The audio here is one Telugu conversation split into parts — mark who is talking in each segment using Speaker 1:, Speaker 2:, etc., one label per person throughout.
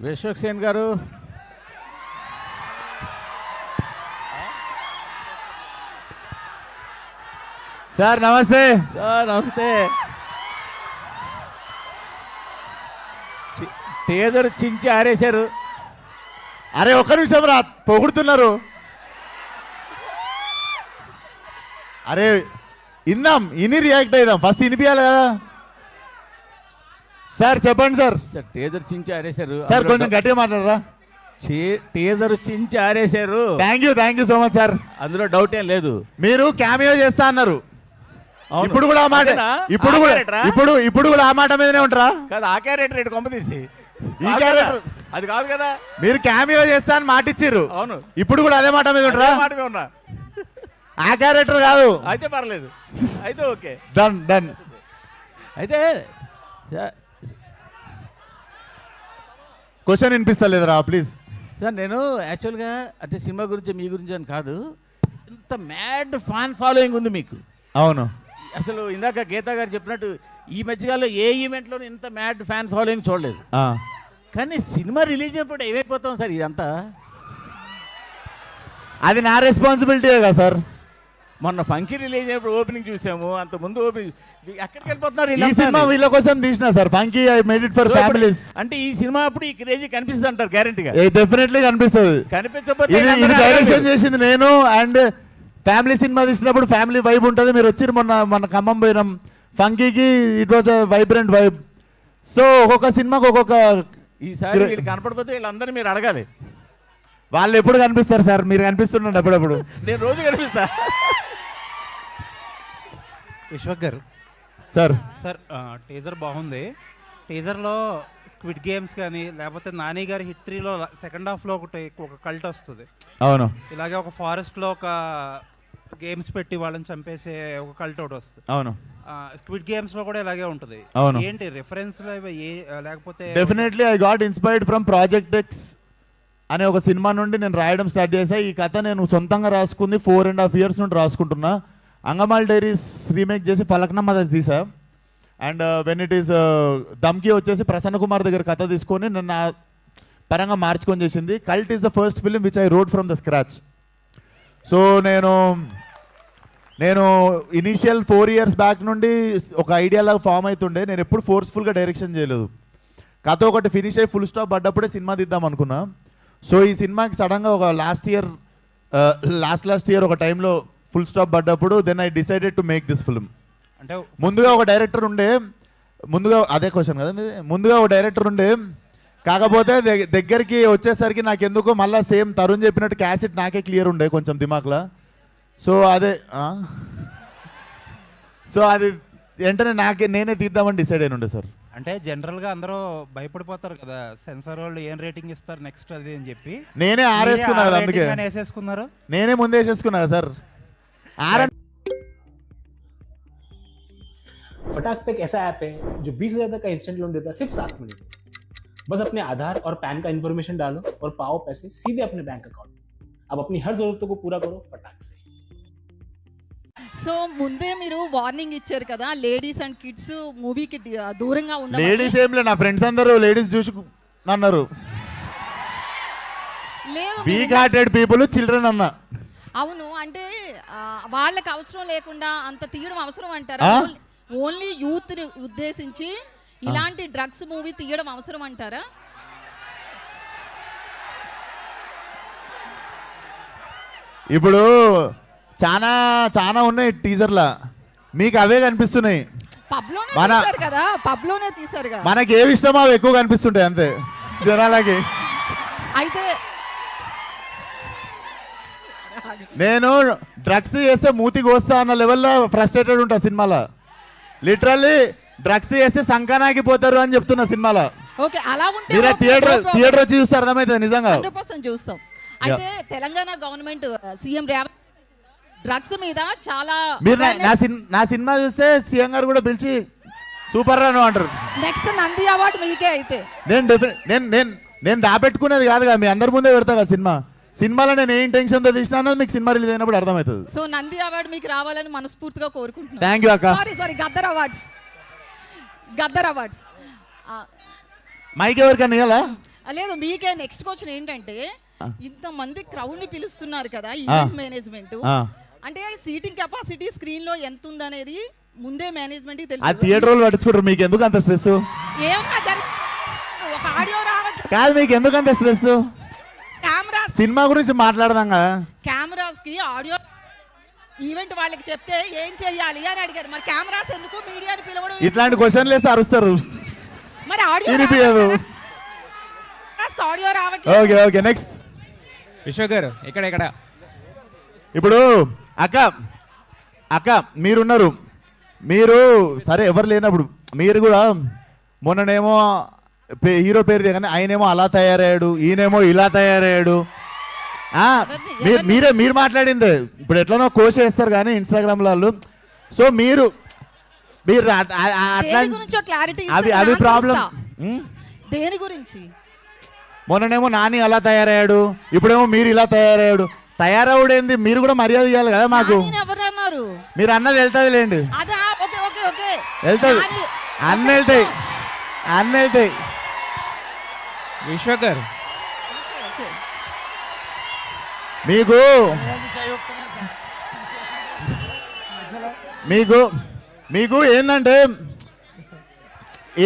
Speaker 1: విశ్వక్సేన్ గారు,
Speaker 2: సార్ నమస్తే.
Speaker 1: సార్ నమస్తే. టేజర్ చించి ఆరేశారు.
Speaker 2: అరే ఒక్క నిమిషం రా, పొగుడుతున్నారు. అరే ఇందాం, ఇని రియాక్ట్ అయిదాం, ఫస్ట్ ఇనిపియాలి కదా. సార్ చెప్పండి సార్.
Speaker 1: సార్ టేజర్ చించి ఆరేశారు.
Speaker 2: సార్ కొంచెం గట్టిగా మాట్లాడరా.
Speaker 1: టేజర్ చించి ఆరేశారు.
Speaker 2: Thank you so much sir.
Speaker 1: అందులో డౌట్ ఏం లేదు.
Speaker 2: మీరు క్యామియో చేస్తా అన్నారు.
Speaker 1: అవును.
Speaker 2: ఇప్పుడు కూడా ఆ మాట, ఇప్పుడు కూడా ఆ మాట మీదనే ఉంటారా?
Speaker 1: కాదు, ఆ క్యారెక్టర్ ఇటు కొంప తీసి
Speaker 2: ఈ క్యారెక్టర్
Speaker 1: అది కాదు కదా.
Speaker 2: మీరు క్యామియో చేస్తా అని మాట ఇచ్చిర్రు.
Speaker 1: అవును,
Speaker 2: ఇప్పుడు కూడా అదే మాట మీద ఉంటారా?
Speaker 1: మాట మీద ఉన్నా.
Speaker 2: ఆ క్యారెక్టర్ కాదు.
Speaker 1: అయితే పర్లేదు, అయితే ఓకే,
Speaker 2: డన్ డన్.
Speaker 1: అయితే
Speaker 2: క్వశ్చన్ వినిపిస్తలేదురా ప్లీజ్.
Speaker 1: సార్ నేను యాక్చువల్గా అంటే సినిమా గురించి మీ గురించి అని కాదు, ఇంత మ్యాడ్ ఫ్యాన్ ఫాలోయింగ్ ఉంది మీకు.
Speaker 2: అవును,
Speaker 1: అసలు ఇందాక గీతా గారు చెప్పినట్టు ఈ మధ్యకాలంలో ఏ ఈవెంట్లో ఇంత మ్యాడ్ ఫ్యాన్ ఫాలోయింగ్ చూడలేదు. కానీ సినిమా రిలీజ్ అయినప్పుడు ఏమైపోతాం సార్ ఇదంతా?
Speaker 2: అది నా రెస్పాన్సిబిలిటీ కదా సార్.
Speaker 1: మొన్న ఫంకీ రిలీజ్ అయినప్పుడు ఓపెనింగ్ చూసాము, అంత ముందు ఓపెనింగ్ ఎక్కడికి వెళ్ళిపోతున్నారు?
Speaker 2: ఈ సినిమా వీళ్ళ కోసం తీసిన sir, funky I made it for families.
Speaker 1: అంటే ఈ సినిమా అప్పుడు ఈ క్రేజీ కనిపిస్తుంది అంటారు గ్యారెంటీగా?
Speaker 2: డెఫినెట్లీ కనిపిస్తుంది.
Speaker 1: కనిపించకపోతే
Speaker 2: ఇది డైరెక్షన్ చేసింది నేను, అండ్ ఫ్యామిలీ సినిమా తీసినప్పుడు ఫ్యామిలీ వైబ్ ఉంటుంది. మీరు వచ్చి మొన్న ఖమ్మం పోయినాం, ఫంకీకి it was a vibrant vibe. So ఒక్కొక్క సినిమాకి ఒక్కొక్క.
Speaker 1: ఈసారి వీళ్ళు కనపడిపోతే వీళ్ళందరినీ మీరు అడగాలి.
Speaker 2: వాళ్ళు ఎప్పుడు కనిపిస్తారు సార్? మీరు కనిపిస్తుండండి అప్పుడప్పుడు.
Speaker 1: నేను రోజు కనిపిస్తా.
Speaker 3: Vishwak garu
Speaker 2: sir.
Speaker 3: Sir teaser బాగుంది. టీజర్లో స్క్విడ్ గేమ్స్ కానీ లేకపోతే నాని గారి హిట్ 3లో సెకండ్ హాఫ్లో ఒక కల్ట్ వస్తుంది.
Speaker 2: అవును,
Speaker 3: ఇలాగే ఒక ఫారెస్ట్లో ఒక గేమ్స్ పెట్టి వాళ్ళని చంపేసే ఒక కల్ట్ ఒకటి వస్తుంది.
Speaker 2: అవును,
Speaker 3: స్క్విడ్ గేమ్స్లో కూడా ఇలాగే ఉంటుంది.
Speaker 2: అవును.
Speaker 3: ఏంటి రిఫరెన్స్ లేకపోతే?
Speaker 2: Definitely I got inspired from project X అనే ఒక సినిమా నుండి నేను రాయడం స్టార్ట్ చేశా. ఈ కథ నేను సొంతంగా రాసుకుంది 4.5 years నుండి రాసుకుంటున్నా. అంగమాల్ డైరీస్ రీమేక్ చేసి ఫలక్నామా తీసా. అండ్ వెన్ ఇట్ ఈస్ దమ్కి వచ్చేసి ప్రసన్న కుమార్ దగ్గర కథ తీసుకొని నేను నా పరంగా మార్చుకొని చేసింది. Cult is the first film which I wrote from the scratch. So నేను ఇనీషియల్ 4 years బ్యాక్ నుండి ఒక ఐడియాలాగా ఫామ్ అవుతుండే. నేను ఎప్పుడు ఫోర్స్ఫుల్గా డైరెక్షన్ చేయలేదు. కథ ఒకటి ఫినిష్ అయ్యి ఫుల్ స్టాప్ పడ్డప్పుడే సినిమా తీద్దాం అనుకున్నా. సో ఈ సినిమాకి సడన్గా ఒక లాస్ట్ ఇయర్ ఒక టైంలో ఫుల్ స్టాప్ పడ్డప్పుడు then I decided to make this film.
Speaker 3: అంటే
Speaker 2: ముందుగా ఒక డైరెక్టర్ ఉండే, అదే క్వశ్చన్ కదా మీది. ముందుగా ఒక డైరెక్టర్ ఉండే, కాకపోతే దగ్గరికి వచ్చేసరికి నాకు ఎందుకో మళ్ళీ సేమ్ తరుణ్ చెప్పినట్టు క్యాసెట్ నాకే క్లియర్ ఉండే కొంచెం దిమాక్లా. సో అది వెంటనే నేనే తీద్దామని డిసైడ్ అయిన ఉండే సార్.
Speaker 3: అంటే జనరల్గా అందరూ భయపడిపోతారు కదా, సెన్సార్ వాళ్ళు ఏం రేటింగ్ ఇస్తారు నెక్స్ట్ అది అని చెప్పి.
Speaker 2: నేనే ఆరేసుకున్నా కదా, అందుకే
Speaker 3: వేసేసుకున్నారు.
Speaker 2: నేనే ముందే వేసేసుకున్నా కదా సార్.
Speaker 4: फटाक पे एक ऐसा ऐप है जो 20,000 तक का इंस्टेंट लोन देता है सिर्फ 7 मिनट में। बस अपने आधार और पैन का इन्फॉर्मेशन डालो और पाओ पैसे सीधे अपने बैंक अकाउंट में। अब अपनी हर जरूरतों को पूरा करो फटाक से।
Speaker 5: సో ముందే మీరు వార్నింగ్ ఇచ్చారు కదా, లేడీస్ అండ్ కిడ్స్ మూవీకి దూరంగా ఉండాలి.
Speaker 2: లేడీస్ ఏం లేదు, నా ఫ్రెండ్స్ అందరూ లేడీస్ చూసి అన్నారు. వీక్ హార్టెడ్ పీపుల్ చిల్డ్రన్ అన్నా.
Speaker 5: అవును, అంటే వాళ్ళకి అవసరం లేకుండా అంత తీయడం అవసరం అంటారా? ఓన్లీ యూత్ ని ఉద్దేశించి ఇలాంటి డ్రగ్స్ మూవీ తీయడం అవసరం అంటారా?
Speaker 2: ఇప్పుడు చాలా చాలా ఉన్నాయి టీజర్లా, మీకు అవే కనిపిస్తున్నాయి.
Speaker 5: పబ్లోనే తీశారు కదా,
Speaker 2: మనకి ఏవి ఇష్టమో అవి ఎక్కువ కనిపిస్తుంటాయి అంతే జనాలకి.
Speaker 5: అయితే
Speaker 2: నేను డ్రగ్స్ చేస్తే మూతికి వస్తా అన్న లెవెల్లో ఫ్రస్ట్రేటెడ్ ఉంటా సినిమాలో. లిటరల్లీ డ్రగ్స్ చేస్తే సంకనాకి పోతారు అని చెప్తున్నా సినిమాలో.
Speaker 5: ఓకే, అలా ఉంటే
Speaker 2: మీరు థియేటర్ వచ్చి చూస్తే అర్థమవుతుంది నిజంగా.
Speaker 5: 100% చూస్తాం. అయితే Telangana government CM Revanth drugs మీద చాలా
Speaker 2: మీరు నా సినిమా చూస్తే సీఎం గారు కూడా పిలిచి సూపర్ రా అంటారు.
Speaker 5: నెక్స్ట్ నంది అవార్డు మీకే. అయితే
Speaker 2: నేను దాపెట్టుకునేది కాదు కదా, మీ అందరి ముందే పెడతా కదా సినిమాలో నేను ఏ ఇంటెన్షన్తో తీసినా అన్నది మీకు సినిమా రిలీజ్ అయినప్పుడు అర్థమవుతుంది.
Speaker 5: సో నంది అవార్డు మీకు రావాలని మనస్ఫూర్తిగా కోరుకుంటున్నాను.
Speaker 2: థ్యాంక్ యూ అక్క.
Speaker 5: సారీ గద్దర్ అవార్డ్స్
Speaker 2: మైక్ ఎవరికన్నా ఇవ్వాలా?
Speaker 5: లేదు మీకే నెక్స్ట్ క్వశ్చన్ ఏంటంటే ఇంతమంది క్రౌడ్ ని పిలుస్తున్నారు కదా ఈవెంట్ మేనేజ్మెంట్ అంటే సీటింగ్ కెపాసిటీ స్క్రీన్ లో ఎంత ఉందనేది ముందే మేనేజ్మెంట్
Speaker 2: ఆ
Speaker 5: తెలుసు.
Speaker 2: థియేటర్ వాళ్ళు పట్టించుకుంటారు, మీకు ఎందుకు అంత స్ట్రెస్?
Speaker 5: ఏమన్నా ఒక ఆడియో రావట్లేదు,
Speaker 2: కాదు, మీకు ఎందుకు అంత స్ట్రెస్?
Speaker 5: కెమెరాస్
Speaker 2: సినిమా గురించి మాట్లాడదాం కదా.
Speaker 5: కెమెరాస్ కి ఆడియో ఈవెంట్ వాళ్ళకి చెప్తే ఏం చెయ్యాలి అని అడిగారు. మరి కెమెరాస్ ఎందుకు, మీడియాని పిలవడం ఎందుకు?
Speaker 2: ఇట్లాంటి క్వశ్చన్లు వేస్తే అరుస్తారు,
Speaker 5: మరి ఆడియో
Speaker 2: వినిపించదు.
Speaker 5: ఆడియో రావట్లేదు.
Speaker 2: Okay okay next.
Speaker 6: విశ్వ గారు ఇక్కడ
Speaker 2: ఇప్పుడు అక్క మీరున్నారు, మీరు సరే ఎవరు లేనప్పుడు మీరు కూడా మొన్ననేమో హీరో పేరు దిగనే ఆయనేమో అలా తయారయ్యాడు, ఈయనేమో ఇలా తయారయ్యాడు. మీరు మాట్లాడింది ఇప్పుడు ఎట్లనో కోష్ చేస్తారు కానీ ఇన్స్టాగ్రామ్ వాళ్ళు. సో మీరు అట్లా అవి ప్రాబ్లం.
Speaker 5: దేని గురించి?
Speaker 2: మొన్ననేమో నాని అలా తయారయ్యాడు, ఇప్పుడేమో మీరు ఇలా తయారయ్యాడు. తయారవుడేంది, మీరు కూడా మర్యాద ఇవ్వాలి కదా మాకు.
Speaker 5: ఎవరన్నారు?
Speaker 2: మీరు అన్నది వెళ్తుంది లేండి, వెళ్తుంది, అన్నీ వెళ్తాయి, అన్నీ వెళ్తాయి.
Speaker 6: విశ్వ గారు
Speaker 2: మీకు మీకు మీకు ఏంటంటే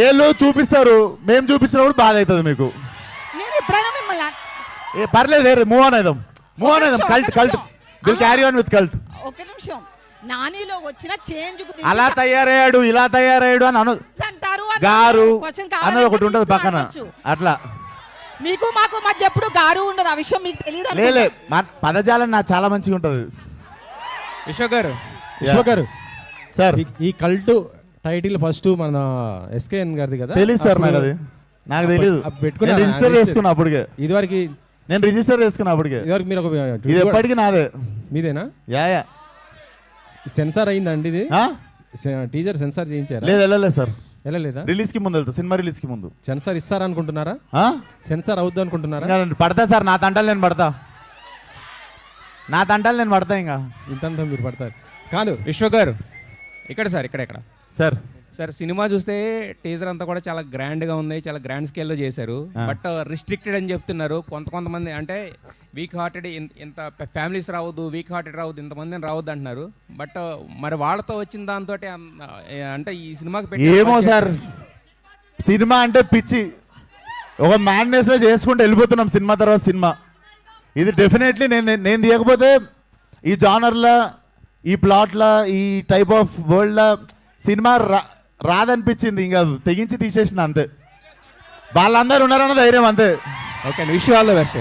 Speaker 2: ఏళ్ళు చూపిస్తారు, మేము చూపించినప్పుడు బాధ అవుతుంది మీకు.
Speaker 5: నేను ఎప్పుడైనా మిమ్మల్ని
Speaker 2: పర్లేదు, మూవ్ ఆన్ అయిదాం, cult will carry on with cult.
Speaker 5: ఒక నిమిషం, నానిలో వచ్చిన చేంజ్ గురించి
Speaker 2: అలా తయారయ్యాడు, ఇలా తయారయ్యాడు అని
Speaker 5: అంటారు
Speaker 2: గారు అన్నది ఒకటి ఉంటుంది పక్కన. అట్లా
Speaker 5: మీకు మాకు మధ్య ఎప్పుడు గారు ఉండదు, ఆ విషయం మీకు తెలియదు.
Speaker 2: లేలే, పదజాలం నాకు చాలా మంచిగా ఉంటుంది.
Speaker 6: విశ్వ గారు
Speaker 2: సార్
Speaker 7: ఈ కల్ట్ టైటిల్ ఫస్ట్ మన ఎస్కేఎన్ గారిది కదా?
Speaker 2: తెలుసు సార్, నాకు తెలియదు.
Speaker 7: పెట్టుకున్నా,
Speaker 2: రిజిస్టర్ చేసుకున్నా అప్పటికే,
Speaker 7: ఇదివరకు
Speaker 2: నేను రిజిస్టర్ చేసుకున్నా అప్పటికే.
Speaker 7: ఇదివరకు మీరు ఒక
Speaker 2: ఇది ఎప్పటికీ నాదే.
Speaker 7: మీదేనా?
Speaker 2: యా
Speaker 7: సెన్సార్ అయిందండి ఇది? టీజర్ సెన్సార్ చేయించారా?
Speaker 2: లేదు, వెళ్ళలేదు సార్.
Speaker 7: వెళ్ళలేదా?
Speaker 2: రిలీజ్ కి ముందు వెళ్తా, సినిమా రిలీజ్ కి ముందు.
Speaker 7: సెన్సార్ ఇస్తారనుకుంటున్నారా? సెన్సార్ అవుద్ది అనుకుంటున్నారా?
Speaker 2: పడతా సార్, నా తంటాలు నేను పడతా, ఇంకా
Speaker 7: ఇంతంతా మీరు పడతారు.
Speaker 6: కాదు విశ్వ గారు ఇక్కడ
Speaker 2: సార్.
Speaker 6: సార్ సినిమా చూస్తే టీజర్ అంతా కూడా చాలా గ్రాండ్గా ఉంది, చాలా గ్రాండ్ స్కేల్లో చేశారు. బట్ రిస్ట్రిక్టెడ్ అని చెప్తున్నారు కొంతమంది, అంటే వీక్ హార్టెడ్ ఇంత ఫ్యామిలీస్ రావద్దు, వీక్ హార్టెడ్ రావద్దు, ఇంతమందిని రావద్దు అంటున్నారు. బట్ మరి వాళ్ళతో వచ్చిన దాంతో అంటే ఈ సినిమాకి
Speaker 2: ఏమో సార్, సినిమా అంటే పిచ్చి, ఒక మ్యాడ్నెస్ లో చేసుకుంటూ వెళ్ళిపోతున్నాం సినిమా తర్వాత సినిమా. ఇది డెఫినెట్లీ నేను తీయకపోతే ఈ జానర్లా, ఈ ప్లాట్లా, ఈ టైప్ ఆఫ్ వరల్డ్లా సినిమా రాదనిపించింది, ఇంకా తెగించి తీసేసిన అంతే. వాళ్ళందరూ ఉన్నారన్న ధైర్యం అంతే.
Speaker 6: Okay, wish all the best.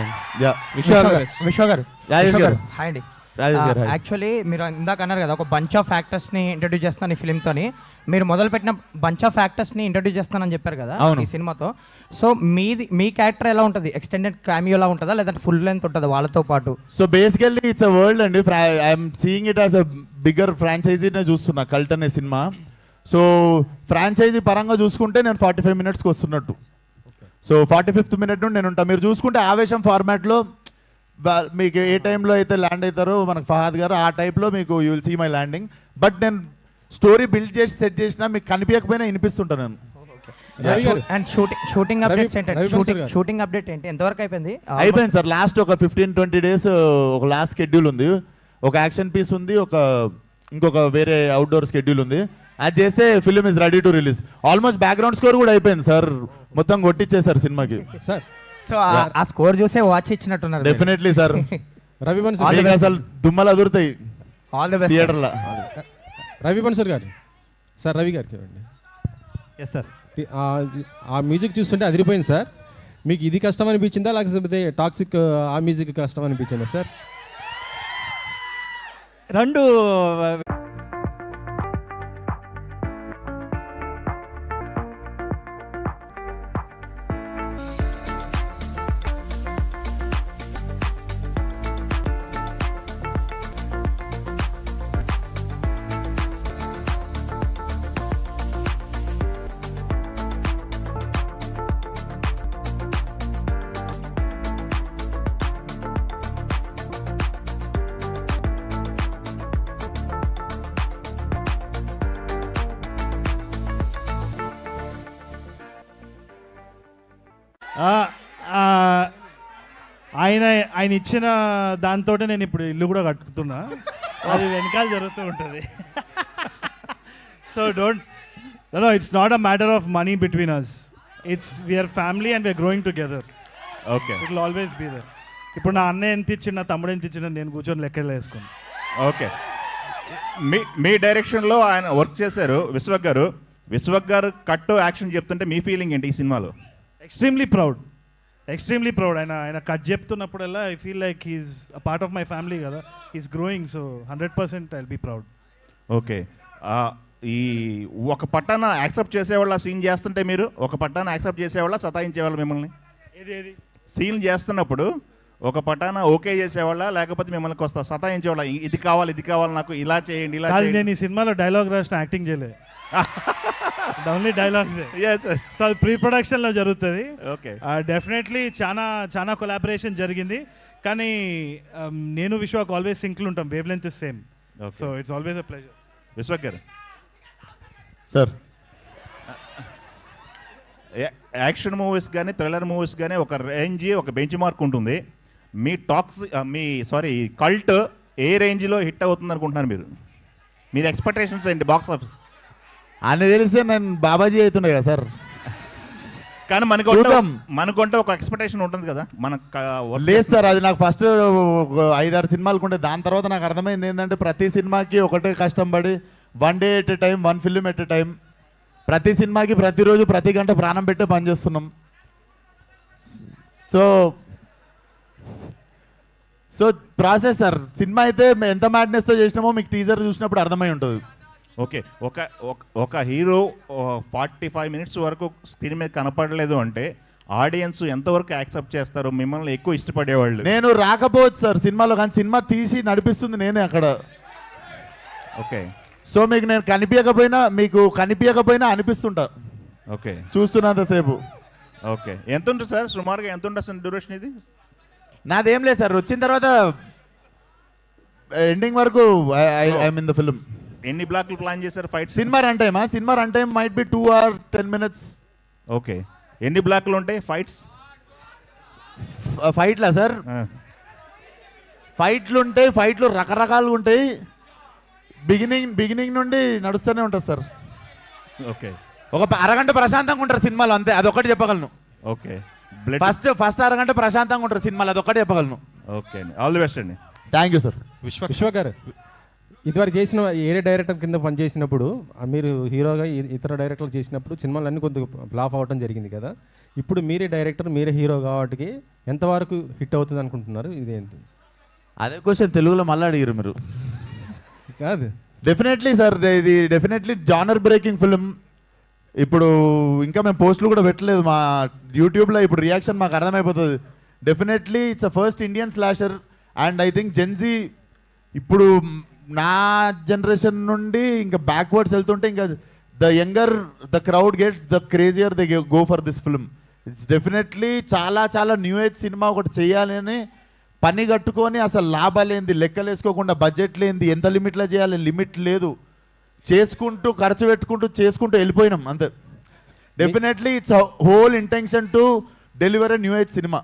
Speaker 8: విశ్వ గారు
Speaker 2: రాజేష్ గారు,
Speaker 8: హాయ్ అండి.
Speaker 2: రాజేష్ గారు,
Speaker 8: యాక్చువల్లీ మీరు ఇందాక అన్నారు కదా, ఒక బంచ్ ఆఫ్ యాక్టర్స్ని ఇంట్రడ్యూస్ చేస్తాను ఈ ఫిల్మ్తోని. మీరు మొదలుపెట్టిన బంచ్ ఆఫ్ యాక్టర్స్ని ఇంట్రడ్యూస్ చేస్తానని చెప్పారు కదా ఈ సినిమాతో. సో మీ క్యారెక్టర్ ఎలా ఉంటుంది? ఎక్స్టెండెడ్ క్యామియోలా ఉంటుందా లేదంటే ఫుల్ లెంత్ ఉంటుందా వాళ్ళతో పాటు?
Speaker 2: So basically it's a world అండి. I'm seeing it as a bigger ఫ్రాంచైజీనే చూస్తున్నా కల్ట్ అనే సినిమా. సో ఫ్రాంచైజీ పరంగా చూసుకుంటే నేను 45 minutesకి వస్తున్నట్టు. సో 45th minute నుండి నేను ఉంటాను. మీరు చూసుకుంటే ఆవేశం ఫార్మాట్లో మీకు ఏ టైంలో అయితే ల్యాండ్ అవుతారో మనకు ఫహాద్ గారు, ఆ టైప్లో మీకు you will see my landing. But నేను స్టోరీ బిల్డ్ చేసి సెట్ చేసినా మీకు కనిపించకపోయినా వినిపిస్తుంటాను నేను.
Speaker 8: అండ్ షూటింగ్ అప్డేట్స్ ఏంటంటే, షూటింగ్ అప్డేట్ ఏంటి, ఎంతవరకు అయిపోయింది?
Speaker 2: అయిపోయింది సార్, లాస్ట్ ఒక 15-20 days ఒక లాస్ట్ షెడ్యూల్ ఉంది, ఒక యాక్షన్ పీస్ ఉంది, ఇంకొక వేరే అవుట్డోర్ షెడ్యూల్ ఉంది. అది చేస్తే film is ready to release. Almost background score కూడా అయిపోయింది సార్, మొత్తం కొట్టించేసారు సినిమాకి
Speaker 7: సార్.
Speaker 8: సో ఆ స్కోర్ చూసే వాచ్ ఇచ్చినట్టున్నారు.
Speaker 2: డెఫినెట్లీ సార్,
Speaker 7: రవి
Speaker 2: అసలు దుమ్మలు అదురుతాయి
Speaker 8: ఆల్ ది బెస్ట్
Speaker 2: థియేటర్లో.
Speaker 7: రవి బన్సర్ గారు, సార్ రవి గారికి ఇవ్వండి.
Speaker 8: Yes sir.
Speaker 7: ఆ మ్యూజిక్ చూస్తుంటే అదిరిపోయింది సార్. మీకు ఇది కష్టం అనిపించిందా లేకపోతే టాక్సిక్ ఆ మ్యూజిక్ కష్టం అనిపించిందా సార్?
Speaker 8: రెండు
Speaker 9: ఆయన ఇచ్చిన దాంతో నేను ఇప్పుడు ఇల్లు కూడా కట్టుకుతున్నా, అది వెనకాల జరుగుతూ ఉంటుంది. So no it's not a matter of money between us, it's we're family and we're growing together.
Speaker 10: Okay,
Speaker 9: it will always be there. ఇప్పుడు నా అన్నయ్య ఎంత ఇచ్చిన, నా తమ్ముడు ఎంత ఇచ్చిన, నేను కూర్చొని లెక్కలు వేసుకున్నాను.
Speaker 10: ఓకే, మీ డైరెక్షన్లో ఆయన వర్క్ చేశారు విశ్వక్ గారు. విశ్వక్ గారు కట్ యాక్షన్ చెప్తుంటే మీ ఫీలింగ్ ఏంటి ఈ సినిమాలో?
Speaker 9: Extremely proud. ఆయన కట్ చెప్తున్నప్పుడల్లా I feel like he's a part of my family కదా, he's growing, so 100% I will be proud.
Speaker 10: Okay, ఈ ఒక పట్టాన యాక్సెప్ట్ చేసేవాళ్ళ సీన్ చేస్తుంటే మీరు ఒక పట్టాన యాక్సెప్ట్ చేసేవాళ్ళ సతాయించేవాళ్ళు మిమ్మల్ని?
Speaker 9: ఏది
Speaker 10: సీన్ చేస్తున్నప్పుడు ఒక పట్టాన ఓకే చేసేవాళ్ళ లేకపోతే మిమ్మల్ని కొస్తా సతాయించేవాళ్ళ? ఇది కావాలి నాకు, ఇలా చేయండి ఇలా చేయండి.
Speaker 9: నేను ఈ సినిమాలో డైలాగ్ రాసిన యాక్టింగ్ చేయలేదు, ఓన్లీ డైలాగ్. సో అది ప్రీ ప్రొడక్షన్లో జరుగుతుంది.
Speaker 10: ఓకే,
Speaker 9: డెఫినెట్లీ చాలా కొలాబరేషన్ జరిగింది, కానీ నేను విశ్వాక్ ఆల్వేస్ సింక్లు ఉంటాం, wave length is same. So it's always a pleasure.
Speaker 10: Vishwak garu
Speaker 2: sir,
Speaker 10: action movies కానీ థ్రిల్లర్ మూవీస్ కానీ ఒక రేంజ్, ఒక బెంచ్ మార్క్ ఉంటుంది. మీ కల్ట్ ఏ రేంజ్లో హిట్ అవుతుంది అనుకుంటున్నారు మీరు ఎక్స్పెక్టేషన్స్ ఏంటి బాక్స్ ఆఫీస్?
Speaker 2: అని తెలిస్తే నేను బాబాజీ అవుతుండే కదా సార్.
Speaker 10: కానీ మనకుంటే ఒక ఎక్స్పెక్టేషన్ ఉంటుంది కదా
Speaker 2: లేదు సార్, అది నాకు ఫస్ట్ 5-6 సినిమాలకు ఉండే. దాని తర్వాత నాకు అర్థమైంది ఏంటంటే ప్రతి సినిమాకి ఒకటే కష్టం పడి 1 day at a time, 1 film at a time, ప్రతి సినిమాకి ప్రతిరోజు ప్రతి గంట ప్రాణం పెట్టే పని చేస్తున్నాం. So process sir. సినిమా అయితే ఎంత మ్యాడ్నెస్తో చేసినామో మీకు టీజర్ చూసినప్పుడు అర్థమై ఉంటుంది.
Speaker 10: ఓకే, ఒక హీరో 45 minutes వరకు స్క్రీన్ మీద కనపడలేదు అంటే ఆడియన్స్ ఎంతవరకు యాక్సెప్ట్ చేస్తారు? మిమ్మల్ని ఎక్కువ ఇష్టపడేవాళ్ళు.
Speaker 2: నేను రాకపోవచ్చు సార్ సినిమాలో, కానీ సినిమా తీసి నడిపిస్తుంది నేనే అక్కడ.
Speaker 10: ఓకే,
Speaker 2: సో నేను కనిపించకపోయినా అనిపిస్తుంటా.
Speaker 10: ఓకే,
Speaker 2: చూస్తున్నంతసేపు.
Speaker 10: ఓకే, ఎంత ఉంటుంది సార్ సుమారుగా? ఎంత ఉంటుంది డ్యూరేషన్ ఇది?
Speaker 2: నాదేం లేదు సార్, వచ్చిన తర్వాత ఎండింగ్ వరకు ఐఎమ్ ఇన్ ద ఫిల్మ్.
Speaker 10: ఎన్ని బ్లాక్లు ప్లాన్ చేశారు fight?
Speaker 2: Cinema run time might be 2 or 10 minutes.
Speaker 10: Okay, ఎన్ని బ్లాక్లు ఉంటాయి ఫైట్స్?
Speaker 2: ఫైట్లా సార్, ఫైట్లు రకరకాలుగా ఉంటాయి. బిగినింగ్ నుండి నడుస్తూనే ఉంటుంది సార్.
Speaker 10: ఓకే,
Speaker 2: ఒక అరగంట ప్రశాంతంగా ఉంటారు సినిమాలో, అంతే. అదొకటి చెప్పగలను.
Speaker 10: ఓకే,
Speaker 2: ఫస్ట్ అరగంట ప్రశాంతంగా ఉంటారు సినిమాలో, అదొకటి చెప్పగలను.
Speaker 10: ఓకే, ఆల్ ది బెస్ట్ అండి.
Speaker 2: Thank you sir.
Speaker 7: విశ్వ గారు, ఇదివరకు చేసిన ఏరే డైరెక్టర్ కింద పనిచేసినప్పుడు మీరు హీరోగా ఇతర డైరెక్టర్లు చేసినప్పుడు సినిమాలన్నీ కొద్దిగా ఫ్లాప్ అవ్వడం జరిగింది కదా. ఇప్పుడు మీరే డైరెక్టర్, మీరే హీరో కాబట్టి ఎంతవరకు హిట్ అవుతుంది అనుకుంటున్నారు? ఇదేంటి
Speaker 2: అదే క్వశ్చన్ తెలుగులో మళ్ళీ అడిగారు మీరు.
Speaker 7: కాదు,
Speaker 2: డెఫినెట్లీ సార్, ఇది డెఫినెట్లీ జానర్ బ్రేకింగ్ ఫిలిం. ఇప్పుడు ఇంకా మేము పోస్టులు కూడా పెట్టలేదు మా యూట్యూబ్లో, ఇప్పుడు రియాక్షన్ మాకు అర్థమైపోతుంది. Definitely it's a first Indian slasher and I think Gen Z ఇప్పుడు నా జనరేషన్ నుండి ఇంకా బ్యాక్వర్డ్స్ వెళ్తుంటే ఇంకా the crowd gets the crazier they go for this film. It's definitely చాలా న్యూ ఏజ్ సినిమా ఒకటి చేయాలని పని కట్టుకొని అసలు లాభాలేంది లెక్కలు వేసుకోకుండా, బడ్జెట్ లేనిది, ఎంత లిమిట్లో చేయాలి లిమిట్ లేదు, చేసుకుంటూ ఖర్చు చేసుకుంటూ వెళ్ళిపోయినాం అంతే. Definitely it's whole intention to deliver a new age cinema.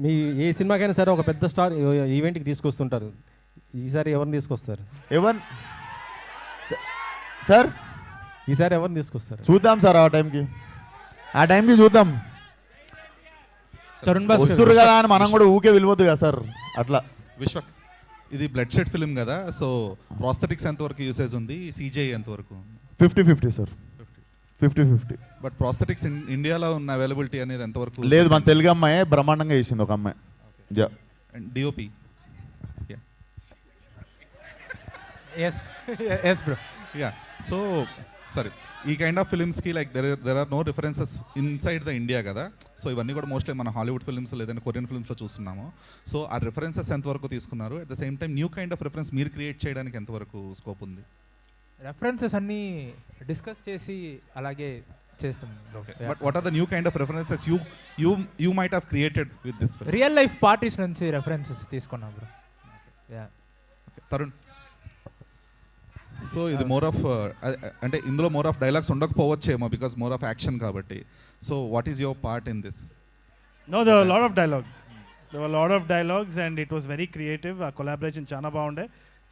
Speaker 7: మీ ఏ సినిమాకైనా సరే ఒక పెద్ద స్టార్ ఈవెంట్కి తీసుకొస్తుంటారు. ఈసారి ఎవరిని తీసుకొస్తారు?
Speaker 2: సార్
Speaker 7: ఈసారి ఎవరిని తీసుకొస్తారు?
Speaker 2: చూద్దాం సార్, ఆ టైంకి చూద్దాం. వస్తురు కదా అని మనం కూడా ఊకే విలువద్దు కదా సార్. అట్లా
Speaker 11: విశ్వక్, ఇది బ్లడ్ షెడ్ ఫిల్మ్ కదా, సో ప్రాస్థెటిక్స్ ఎంతవరకు యూసేజ్ ఉంది, సిజిఐ ఎంతవరకు?
Speaker 2: 50-50 సార్, 50-50.
Speaker 11: బట్ ప్రాస్థెటిక్స్ ఇండియాలో ఉన్న అవైలబిలిటీ అనేది ఎంతవరకు?
Speaker 2: లేదు, మన తెలుగు అమ్మాయి బ్రహ్మాండంగా చేసింది ఒక అమ్మాయి.
Speaker 11: డిఓపి సో సరే, ఈ కైండ్ ఆఫ్ ఫిల్మ్స్కి like there are no references inside the India కదా. సో ఇవన్నీ కూడా మోస్ట్లీ మన హాలీవుడ్ ఫిల్మ్స్ లేదంటే కొరియన్ ఫిల్మ్స్లో చూస్తున్నాము. సో ఆ రిఫరెన్సెస్ ఎంతవరకు తీసుకున్నారు? At the same time new kind of reference మీరు క్రియేట్ చేయడానికి ఎంతవరకు స్కోప్ ఉంది?
Speaker 12: రెఫరెన్సెస్ అన్నీ డిస్కస్ చేసి అలాగే చేస్తాం.
Speaker 11: But what are the new kind of references you might have created with this film?
Speaker 12: Real life parties నుంచి రెఫరెన్సెస్ తీసుకున్నాం బ్రో.
Speaker 11: తరుణ్, సో ఇది మోర్ ఆఫ్ అంటే ఇందులో మోర్ ఆఫ్ డైలాగ్స్ ఉండకపోవచ్చేమో బికాస్ మోర్ ఆఫ్ యాక్షన్ కాబట్టి. So what is your part in this?
Speaker 9: No, there were a lot of dialogues. There were a lot of dialogues and it was very creative. Our collaboration chana baunde.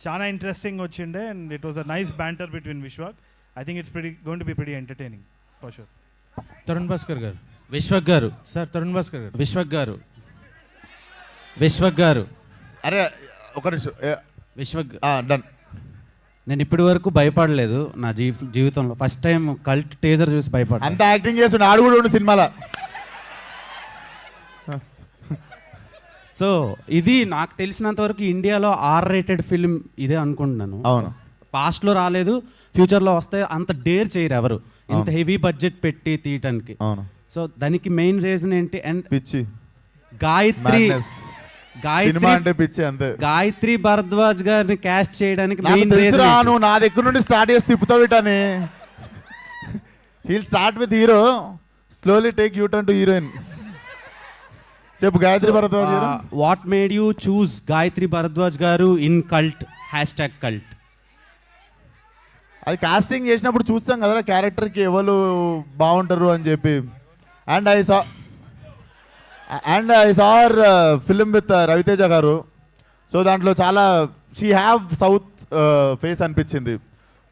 Speaker 9: Chana interesting ochinde and it was a nice banter between Vishwak. I think it's going to be pretty entertaining for sure.
Speaker 13: Tarun Bhaskar గారు, విశ్వక్ గారు సార్, తరుణ్ భాస్కర్ గారు, విశ్వక్ గారు
Speaker 2: అరే ఒక నిమిషం
Speaker 13: విశ్వక్
Speaker 2: డన్.
Speaker 13: నేను ఇప్పటి వరకు భయపడలేదు నా జీవితంలో. ఫస్ట్ టైం కల్ట్ టీజర్ చూసి భయపడ్డా.
Speaker 2: అంత యాక్టింగ్ చేస్తుండే ఆడు కూడా ఉండు సినిమాలో.
Speaker 13: సో ఇది నాకు తెలిసినంత వరకు ఇండియాలో R-rated ఫిల్మ్ ఇదే అనుకుంటున్నాను.
Speaker 2: అవును,
Speaker 13: పాస్ట్లో రాలేదు, ఫ్యూచర్లో వస్తే అంత డేర్ చేయరు ఎవరు ఇంత హెవీ బడ్జెట్ పెట్టి తీయటానికి.
Speaker 2: అవును.
Speaker 13: సో దానికి మెయిన్ రీజన్ ఏంటి? అండ్
Speaker 2: పిచ్చి
Speaker 13: గాయత్రి
Speaker 2: అంటే పిచ్చి అంతే.
Speaker 13: గాయత్రి భరద్వాజ్ గారిని క్యాస్ట్ చేయడానికి మెయిన్
Speaker 2: తెలుసురా, నువ్వు నా దగ్గర నుండి స్టార్ట్ చేసి తిప్పుతావు ఇటని. He'll start with hero, slowly take you turn to heroine. చెప్పు Gayatri Bharadwaj garu.
Speaker 13: What made you choose Gayatri Bharadwaj garu in cult #cult?
Speaker 2: అది కాస్టింగ్ చేసినప్పుడు చూస్తాం కదా క్యారెక్టర్కి ఎవరు బాగుంటారు అని చెప్పి. And I saw film with Raviteja garu. So దాంట్లో చాలా షీ హ్యావ్ సౌత్ ఫేస్ అనిపించింది.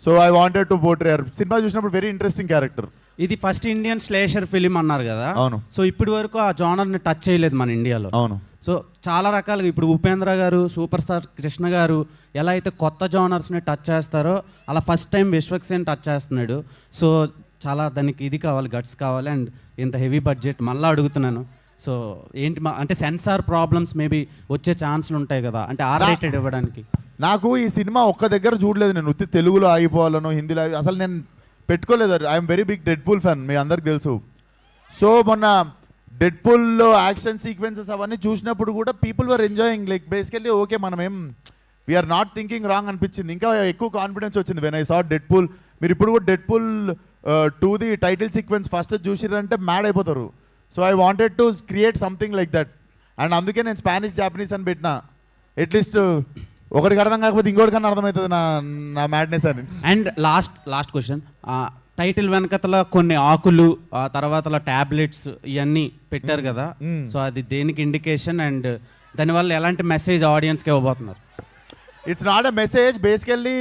Speaker 2: So I wanted to portray her. Cinema చూసినప్పుడు వెరీ ఇంట్రెస్టింగ్ క్యారెక్టర్.
Speaker 13: ఇది ఫస్ట్ ఇండియన్ స్లేషర్ ఫిలిం అన్నారు కదా.
Speaker 2: అవును.
Speaker 13: సో ఇప్పటి వరకు ఆ జానర్ని టచ్ చేయలేదు మన ఇండియాలో.
Speaker 2: అవును.
Speaker 13: సో చాలా రకాలుగా ఇప్పుడు ఉపేంద్ర గారు, సూపర్ స్టార్ కృష్ణ గారు ఎలా అయితే కొత్త జానర్స్ని టచ్ చేస్తారో అలా first time Vishwak Sen touch చేస్తున్నాడు. సో చాలా దానికి ఇది కావాలి, గట్స్ కావాలి. అండ్ ఇంత హెవీ బడ్జెట్ మళ్ళీ అడుగుతున్నాను. సో ఏంటి అంటే సెన్సార్ ప్రాబ్లమ్స్ మేబీ వచ్చే ఛాన్స్లు ఉంటాయి కదా, అంటే R-rated ఇవ్వడానికి.
Speaker 2: నాకు ఈ సినిమా ఒక్క దగ్గర చూడలేదు నేను. ఉత్తి తెలుగులో ఆగిపోవాలను, హిందీలో అసలు నేను పెట్టుకోలేదు. I'm very big Deadpool fan, మీ అందరికి తెలుసు. సో మొన్న డెడ్పూల్లో యాక్షన్ సీక్వెన్సెస్ అవన్నీ చూసినప్పుడు కూడా people were enjoying. Like basically okay, మనం ఏం వీఆర్ నాట్ థింకింగ్ రాంగ్ అనిపించింది. ఇంకా ఎక్కువ కాన్ఫిడెన్స్ వచ్చింది వెన్ ఐ సా డెడ్పూల్. మీరు ఇప్పుడు కూడా డెడ్పూల్ 2ది టైటిల్ సీక్వెన్స్ ఫస్ట్ చూసిరంటే మ్యాడ్ అయిపోతారు. So I wanted to create something like that. And అందుకే నేను స్పానిష్ జాపనీస్ అని పెట్టిన. అట్లీస్ట్ ఒకటికి అర్థం కాకపోతే ఇంకోటికన్నా అర్థమవుతుంది నా మ్యాడ్నెస్ అని.
Speaker 13: అండ్ లాస్ట్ క్వశ్చన్, టైటిల్ వెనకతల కొన్ని ఆకులు, ఆ తర్వాత టాబ్లెట్స్ ఇవన్నీ పెట్టారు కదా. సో అది దేనికి ఇండికేషన్ అండ్ దానివల్ల ఎలాంటి మెసేజ్ ఆడియన్స్కి ఇవ్వబోతున్నారు?
Speaker 2: It's not a message. Basically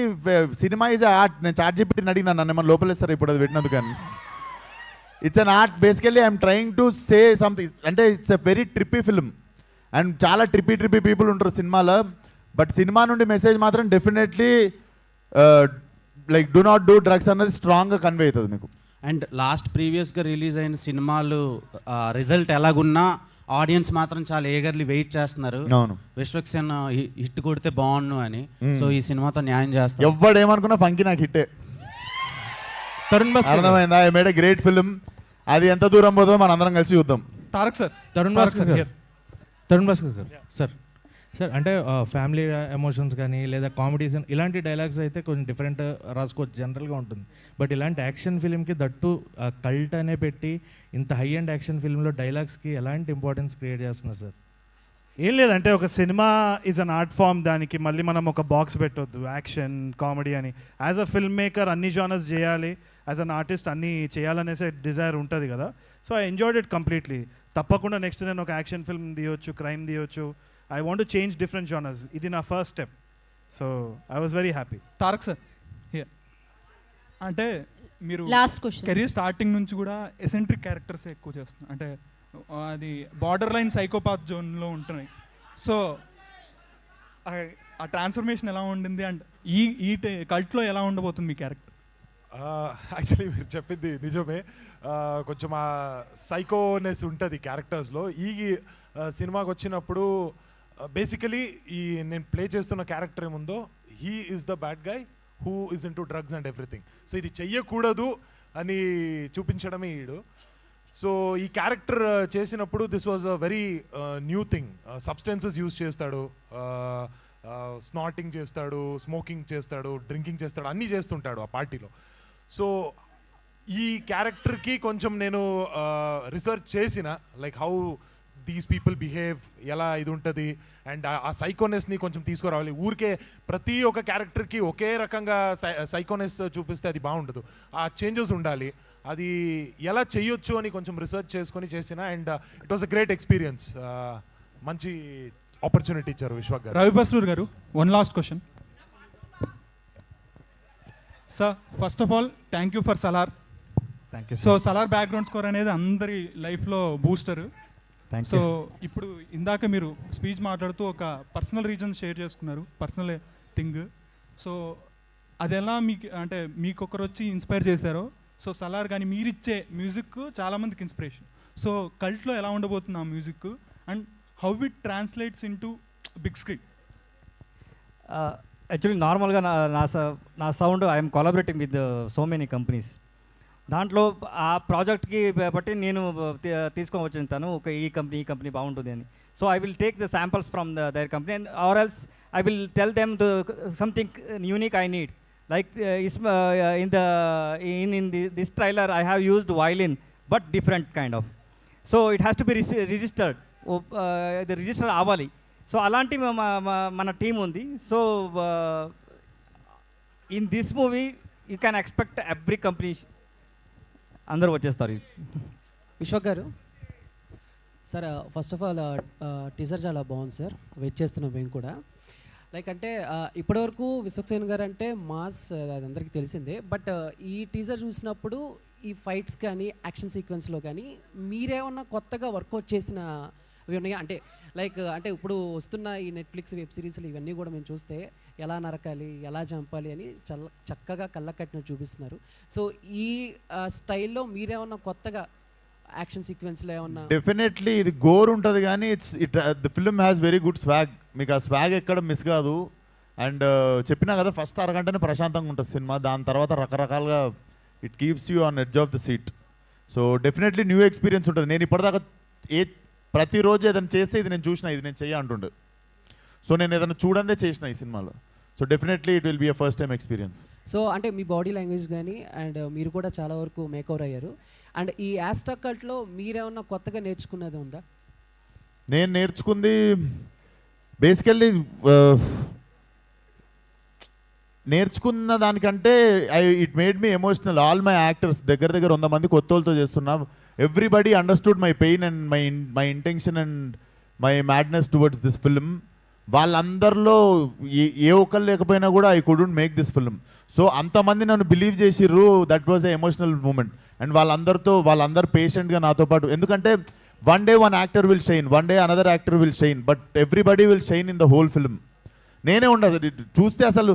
Speaker 2: cinema is art. నేను ChatGPT అడిగినా నన్ను ఏమన్నా లోపలేస్తారు ఇప్పుడు అది పెట్టినందుకు. కానీ it's an art. Basically I'm trying to say something. అంటే it's a very trippy film and చాలా ట్రిప్పీ పీపుల్ ఉంటారు సినిమాలో. బట్ సినిమా నుండి మెసేజ్ మాత్రం definitely like do not do drugs అన్నది స్ట్రాంగ్గా కన్వే అవుతుంది మీకు.
Speaker 13: అండ్ ప్రీవియస్గా రిలీజ్ అయిన సినిమాలు రిజల్ట్ ఎలాగున్నా ఆడియన్స్ మాత్రం చాలా ఏగర్లీ వెయిట్ చేస్తున్నారు.
Speaker 2: అవును,
Speaker 13: విశ్వక్ సేన్ హిట్ కొడితే బాగుండు అని. సో ఈ సినిమాతో న్యాయం చేస్తారు.
Speaker 2: ఎవడేమనుకున్నా ఫంకి నాకు హిట్టే.
Speaker 7: తరుణ్ భాస్కర్
Speaker 2: అర్థమైందా? I made a great film. అది ఎంత దూరం పోతుందో మనం అందరం కలిసి చూద్దాం.
Speaker 12: తారక్ సార్,
Speaker 7: తరుణ్ భాస్కర్ గారు సార్ అంటే ఫ్యామిలీ ఎమోషన్స్ కానీ లేదా కామెడీస్ ఇలాంటి డైలాగ్స్ అయితే కొంచెం డిఫరెంట్ రాసుకోవచ్చు, జనరల్గా ఉంటుంది. బట్ ఇలాంటి యాక్షన్ ఫిల్మ్కి దట్టు కల్ట్ అనే పెట్టి ఇంత హై అండ్ యాక్షన్ ఫిల్మ్లో డైలాగ్స్కి ఎలాంటి ఇంపార్టెన్స్ క్రియేట్ చేస్తున్నారు సార్?
Speaker 9: ఏం లేదంటే ఒక సినిమా ఈజ్ అన్ ఆర్ట్ ఫామ్. దానికి మళ్ళీ మనం ఒక బాక్స్ పెట్టొద్దు యాక్షన్ కామెడీ అని. యాజ్ అ ఫిల్మ్ మేకర్ అన్ని జానర్స్ చేయాలి, యాజ్ అన్ ఆర్టిస్ట్ అన్నీ చేయాలనేసే డిజైర్ ఉంటుంది కదా. So I enjoyed it completely. తప్పకుండా నెక్స్ట్ నేను ఒక యాక్షన్ ఫిల్మ్ తీయొచ్చు, క్రైమ్ తీయొచ్చు. I want to change different genres. ఇది నా first step. So I was very happy.
Speaker 14: Tarak sir, అంటే మీరు కెరీర్ స్టార్టింగ్ నుంచి కూడా ఎసెంట్రిక్ క్యారెక్టర్స్ ఎక్కువ చేస్తున్నారు. అంటే అది బార్డర్ లైన్ సైకోపాత్ జోన్లో ఉంటున్నాయి. సో ఆ ట్రాన్స్ఫర్మేషన్ ఎలా ఉండింది అండ్ ఈ కల్ట్లో ఎలా ఉండబోతుంది మీ క్యారెక్టర్?
Speaker 15: యాక్చువల్లీ మీరు చెప్పింది నిజమే. కొంచెం ఆ సైకోనెస్ ఉంటుంది క్యారెక్టర్స్లో. ఈ సినిమాకి వచ్చినప్పుడు బేసికలీ నేను ప్లే చేస్తున్న క్యారెక్టర్ ఏముందో, he is the bad guy who is in to drugs and everything. So ఇది చెయ్యకూడదు అని చూపించడమే ఈడు. సో ఈ క్యారెక్టర్ చేసినప్పుడు this was a very new thing. Substances use చేస్తాడు, స్నాటింగ్ చేస్తాడు, స్మోకింగ్ చేస్తాడు, డ్రింకింగ్ చేస్తాడు, అన్నీ చేస్తుంటాడు ఆ పార్టీలో. సో ఈ క్యారెక్టర్కి కొంచెం నేను రీసెర్చ్ చేసిన, like how these people behave, ఎలా ఇది ఉంటుంది, అండ్ ఆ సైకోనెస్ని కొంచెం తీసుకురావాలి. ఊరికే ప్రతి ఒక్క క్యారెక్టర్కి ఒకే రకంగా సైకోనెస్ చూపిస్తే అది బాగుండదు. ఆ చేంజెస్ ఉండాలి. అది ఎలా చేయొచ్చు అని కొంచెం రీసెర్చ్ చేసుకొని చేసిన, and it was a great experience. మంచి ఆపర్చునిటీ ఇచ్చారు విశ్వక్ గారు.
Speaker 14: రవి బస్రూర్ గారు, one last question. Sir, first of all thank you for Salaar.
Speaker 7: Thank you.
Speaker 14: So Salaar background score అనేది అందరి లైఫ్లో బూస్టర్. సో ఇప్పుడు ఇందాక మీరు స్పీచ్ మాట్లాడుతూ ఒక పర్సనల్ రీజన్ షేర్ చేసుకున్నారు, పర్సనల్ థింగ్. సో అది ఎలా మీకు, అంటే మీకు ఒకరు వచ్చి ఇన్స్పైర్ చేశారో, సో సలార్ కానీ మీరిచ్చే మ్యూజిక్ చాలామందికి ఇన్స్పిరేషన్. సో కల్ట్లో ఎలా ఉండబోతుంది ఆ music, and how it translates into big screen?
Speaker 16: Actually నార్మల్గా నా sound I'm collaborating with so many companies. దాంట్లో ఆ ప్రాజెక్ట్కి బట్టి నేను తీసుకొని వచ్చింటాను, ఒక ఈ కంపెనీ బాగుంటుంది అని. So I will take the samples from their company, and or else I will tell them something unique I need. Like in this trailer, I have used violin, but different kind of. So it has to be registered. The register avali. So alanti mana team undi. So in this movie, you can expect every company andaru vachestaru.
Speaker 17: Vishwak garu, sir first of all teaser చాలా బాగుంది సార్, వెయిట్ చేస్తున్నాం మేము కూడా. లైక్ అంటే ఇప్పటివరకు విశ్వక్సేన్ గారు అంటే మాస్, అది అందరికీ తెలిసిందే. బట్ ఈ టీజర్ చూసినప్పుడు ఈ ఫైట్స్ కానీ యాక్షన్ సీక్వెన్స్లో కానీ మీరేమన్నా కొత్తగా వర్కౌట్ చేసిన అవి ఉన్నాయా? అంటే లైక్ అంటే ఇప్పుడు వస్తున్న ఈ నెట్ఫ్లిక్స్ వెబ్ సిరీస్లు ఇవన్నీ కూడా మేము చూస్తే ఎలా నరకాలి, ఎలా చంపాలి అని చాలా చక్కగా కళ్ళ కట్టినట్టు చూపిస్తున్నారు. సో ఈ స్టైల్లో మీరేమన్నా కొత్తగా యాక్షన్ సీక్వెన్స్లో ఏమన్నా?
Speaker 2: డెఫినెట్లీ ఇది గోర్ ఉంటుంది, కానీ the film has very good swag. మీకు ఆ స్వాగ్ ఎక్కడ మిస్ కాదు. అండ్ చెప్పినా కదా, ఫస్ట్ అరగంటనే ప్రశాంతంగా ఉంటుంది సినిమా, దాని తర్వాత రకరకాలుగా it keeps you on edge of the seat. So definitely new experience ఉంటుంది. నేను ఇప్పటిదాకా ప్రతిరోజు ఏదైనా చేస్తే ఇది నేను చూసిన, ఇది నేను చెయ్య అంటుండే. సో నేను ఏదైనా చూడందే చేసిన ఈ సినిమాలో. So definitely it will be a first time experience.
Speaker 17: So అంటే మీ బాడీ లాంగ్వేజ్ కానీ అండ్ మీరు కూడా చాలా వరకు మేకవర్ అయ్యారు. అండ్ ఈ యాస్టాక్ కల్ట్లో మీరేమన్నా కొత్తగా నేర్చుకున్నది ఉందా?
Speaker 2: నేను నేర్చుకుంది బేసికల్లీ నేర్చుకున్న దానికంటే it made me emotional. All my actors దగ్గర 100 మంది కొత్త వాళ్ళతో చేస్తున్నా. Everybody understood my pain and my intention and my madness towards this film. వాళ్ళందరిలో ఏ ఒక్కరు లేకపోయినా కూడా I couldn't make this film. So అంతమంది నన్ను బిలీవ్ చేసిర్రు. That was a emotional moment. And వాళ్ళందరూ పేషెంట్గా నాతో పాటు, ఎందుకంటే one day one actor will shine, one day another actor will shine, but everybody will shine in the whole film. నేనే ఉండదు చూస్తే అసలు.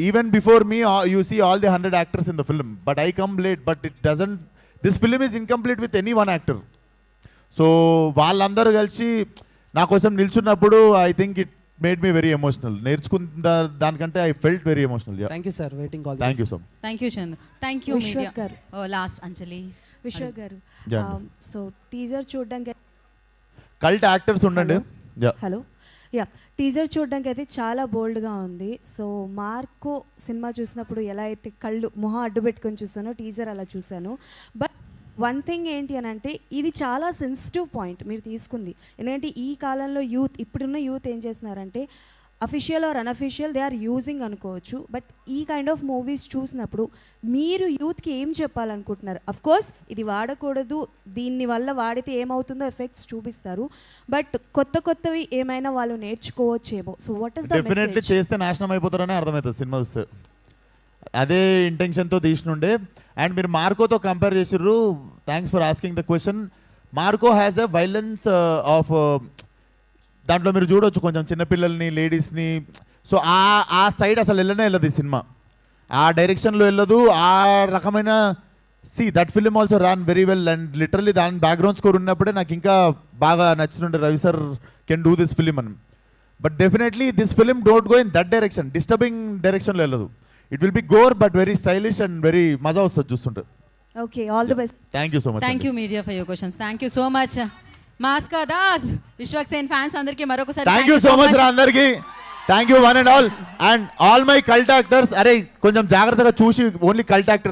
Speaker 2: Even before me you see all the 100 actors in the film, but I come late. But it doesn't, this film is incomplete with any one actor. So వాళ్ళందరూ కలిసి నా కోసం నిల్చున్నప్పుడు I think it made me very emotional. నేర్చుకున్న దానికంటే I felt very emotional.
Speaker 17: Thank you sir, waiting call.
Speaker 2: Thank you so much.
Speaker 5: Thank you Chandu. Thank you
Speaker 18: Vishwak గారు.
Speaker 5: లాస్ట్ అంజలి.
Speaker 18: విశ్వక్ గారు, సో టీజర్ చూడడానికి
Speaker 2: కల్ట్ యాక్టర్స్ ఉండండి.
Speaker 18: హలో యా, టీజర్ చూడడానికి అయితే చాలా బోల్డ్గా ఉంది. సో మార్కో సినిమా చూసినప్పుడు ఎలా అయితే మొహం అడ్డు పెట్టుకొని చూసానో టీజర్ అలా చూశాను. బట్ వన్ థింగ్ ఏంటి అని అంటే, ఇది చాలా సెన్సిటివ్ పాయింట్ మీరు తీసుకుంది. ఎందుకంటే ఈ కాలంలో ఇప్పుడున్న యూత్ ఏం చేస్తున్నారంటే, official or unofficial they are using అనుకోవచ్చు. బట్ ఈ కైండ్ ఆఫ్ మూవీస్ చూసినప్పుడు మీరు యూత్కి ఏం చెప్పాలనుకుంటున్నారు? అఫ్కోర్స్ ఇది వాడకూడదు, దీన్ని వల్ల వాడితే ఏమవుతుందో ఎఫెక్ట్స్ చూపిస్తారు, బట్ కొత్తవి ఏమైనా వాళ్ళు నేర్చుకోవచ్చేమో. So what is the message?
Speaker 2: Definitely చేస్తే నాశనం అయిపోతారనే అర్థమవుతుంది సినిమా చూస్తే. అదే ఇంటెన్షన్తో తీసినుండే. అండ్ మీరు మార్కోతో కంపేర్ చేసిర్రు. Thanks for asking the question. Marco has a violence of, దాంట్లో మీరు చూడవచ్చు కొంచెం చిన్నపిల్లల్ని, లేడీస్ని. సో ఆ సైడ్ అసలు వెళ్ళదు ఈ సినిమా, ఆ డైరెక్షన్లో వెళ్ళదు. ఆ రకమైన that film also ran very well. And literally దాని బ్యాక్గ్రౌండ్ స్కోర్ ఉన్నప్పుడే నాకు ఇంకా బాగా నచ్చినుండే, Ravi sir can do this film అని. But definitely this film don't go in that direction, disturbing డైరెక్షన్లో వెళ్ళదు. It will be gore but very stylish and very మజా వస్తుంది చూస్తుంటే.
Speaker 18: Okay, all the best.
Speaker 2: Thank you so much.
Speaker 5: Thank you media for your questions. Thank you so much. మాస్కా Das, Vishwaksen fans అందరికీ మరొకసారి
Speaker 2: థ్యాంక్ యూ సో మచ్ రా అందరికీ. Thank you one and all. And all my cult actors, అరే కొంచెం జాగ్రత్తగా చూసి ఓన్లీ కల్ట్ యాక్టర్స్